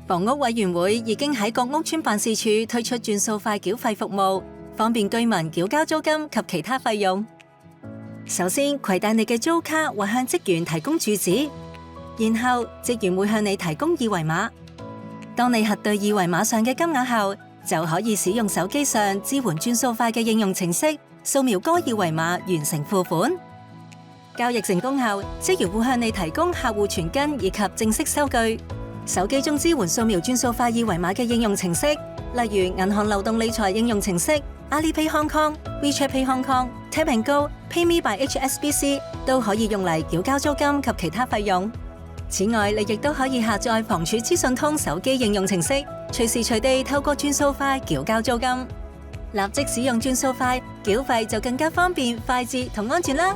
房屋委員會已經喺各屋邨辦事處推出轉數快繳費服務，方便居民繳交租金及其他費用。首先，攜帶你嘅租卡或向職員提供住址，然後職員會向你提供二維碼。當你核對二維碼上嘅金額後，就可以使用手機上支援轉數快嘅應用程式，掃描該二維碼完成付款。交易成功後，職員會向你提供客戶存根以及正式收據。手機中支援掃描轉數快二維碼嘅應用程式，例如銀行流動理財應用程式、Alipay Hong Kong、WeChat Pay Hong Kong、Tap and Go、PayMe by HSBC 都可以用嚟繳交租金及其他費用。此外，你亦都可以下載房署資訊通手機應用程式，隨時隨地透過轉數快繳交租金。立即使用轉數快，繳費就更加方便、快捷同安全啦！